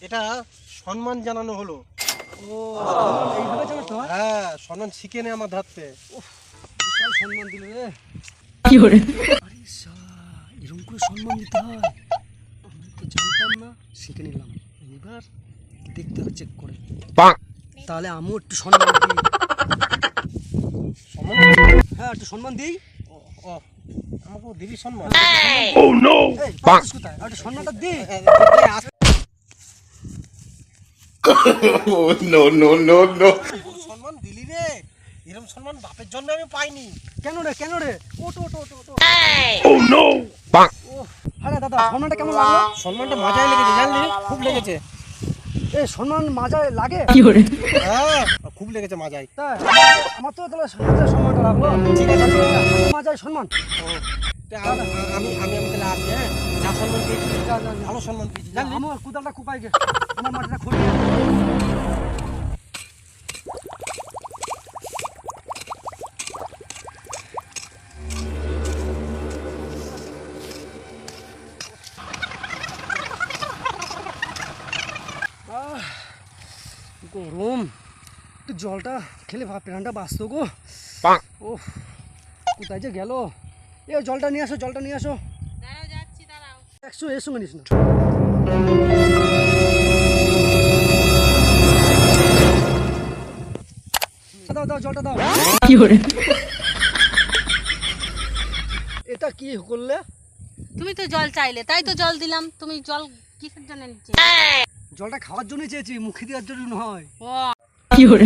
এটা সম্মান জানানো হলো। ও এইভাবে জানাতে হয়? হ্যাঁ, সম্মান শিখে নে আমার ধারতে। বিশাল সম্মান দিল রে। কি করে? আরে এরকম করে সম্মান দিতে হয়, আমি তো জানতাম না, শিখে নিলাম। এবার দেখতে হবে চেক করে, তাহলে আমিও একটু সম্মান দিই। সম্মান? হ্যাঁ, একটু সম্মান দিই। ও, আমাকে দিবি সম্মান? এই পাচ্ছিস কোথায়? আর একটু সম্মানটা দিই। সম্মান দিলি রে, এরকম সম্মান বাপের জন্য আমি পাইনি। কেন রে কেন রে? ওটো ওটো ওটো ওটো। ও আরে দাদা, সম্মানটা কেমন লাগলো? সম্মানটা মজাই লেগেছে, জানলি? খুব লেগেছে। এই সম্মান মাজায় লাগে? কি করে? হ্যাঁ, খুব লেগেছে মাজাই। তাই আমার তো তাহলে মাজায় সম্মানটা লাগলো। ঠিক আছে, ঠিক আছে। মাজায় সম্মান। আমি তাহলে আসি। হ্যাঁ, যা সম্মান পেয়েছি, যা, যা, যা। ভালো সম্মান পেয়েছি, জানলি? আমার কুদালটা কুপাই গে, আমার মাটিটা খুঁড়ি। গরম, একটু জলটা খেলে প্রাণটা বাঁচত গো। ও কোথায় যে গেল? এ জলটা নিয়ে আসো, জলটা নিয়ে আসো। একশো এর সঙ্গে নিস না। দাও দাও, জলটা দাও। কি করে? এটা কি করলে? তুমি তো জল চাইলে, তাই তো জল দিলাম। তুমি জল কিসের জন্য নিচ্ছি? জলটা খাওয়ার জন্য চেয়েছি, মুখে দেওয়ার জন্য নয়। ও কি করে?